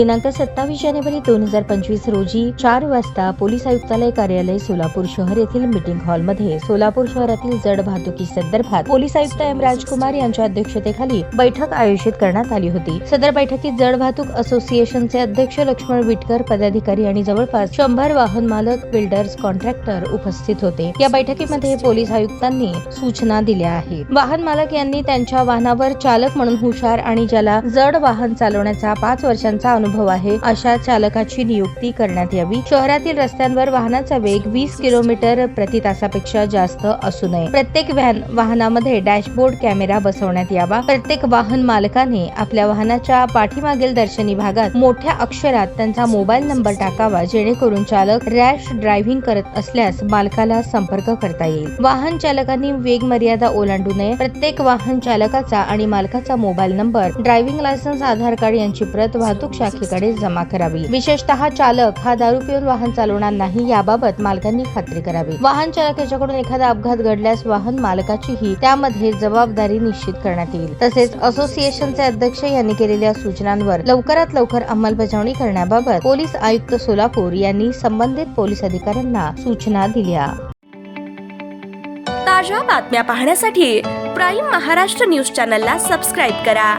दिनांक 27 जानेवारी 2025 रोजी 4 वाजता पोलीस आयुक्तालय कार्यालय सोलापूर शहर येथील मीटिंग हॉलमध्ये सोलापूर शहरातील जड वाहतुकी संदर्भात पोलीस आयुक्त एम राजकुमार यांच्या अध्यक्षतेखाली बैठक आयोजित करण्यात आली होती। सदर बैठकीत जड वाहतूक असोसिएशनचे अध्यक्ष लक्ष्मण विटकर, पदाधिकारी आणि जवळपास 100 वाहन मालक, बिल्डर्स, कॉन्ट्रॅक्टर उपस्थित होते। या बैठकीमध्ये पोलीस आयुक्तांनी सूचना दिल्या आहेत। वाहन मालक यांनी त्यांच्या वाहनावर चालक म्हणून हुशार आणि ज्याला जड वाहन चालवण्याचा 5 वर्षांचा अनुभव आहे अशा चालकाची नियुक्ती करण्यात यावी। शहरातील रस्त्यांवर वाहनाचा वेग 20 किलोमीटर प्रति तासापेक्षा जास्त असू नये। प्रत्येक वाहनामध्ये डॅशबोर्ड कॅमेरा बसवण्यात यावा। प्रत्येक वाहन मालकाने आपल्या वाहनाच्या पाठीमागील दर्शनी भागात मोठ्या अक्षरात त्यांचा मोबाईल नंबर टाकावा, जेणेकरून चालक रॅश ड्रायव्हिंग करत असल्यास मालकाला संपर्क करता येईल। वाहन चालकांनी वेग मर्यादा ओलांडू नये। प्रत्येक वाहन चालकाचा आणि मालकाचा मोबाईल नंबर, ड्रायव्हिंग लायसन्स, आधार कार्ड यांची प्रत वाहतूक शाखेकडे जमा करावी। विशेषतः चालक हा दारू पिऊन वाहन चालवणार नाही याबाबत मालकांनी खात्री करावी। वाहन चालक याच्याकडून एखादा अपघात घडल्यास वाहन मालकाचीही त्यामध्ये जबाबदारी निश्चित करण्यात येईल। तसेच असोसिएशनचे अध्यक्ष यांनी केलेल्या सूचनांवर लवकरात लवकर अंमलबजावणी करण्याबाबत पोलीस आयुक्त सोलापूर यांनी संबंधित पोलीस अधिकाऱ्यांना सूचना दिल्या। ताज्या बातम्या पाहण्यासाठी प्राईम महाराष्ट्र न्यूज चॅनलला सबस्क्राईब करा।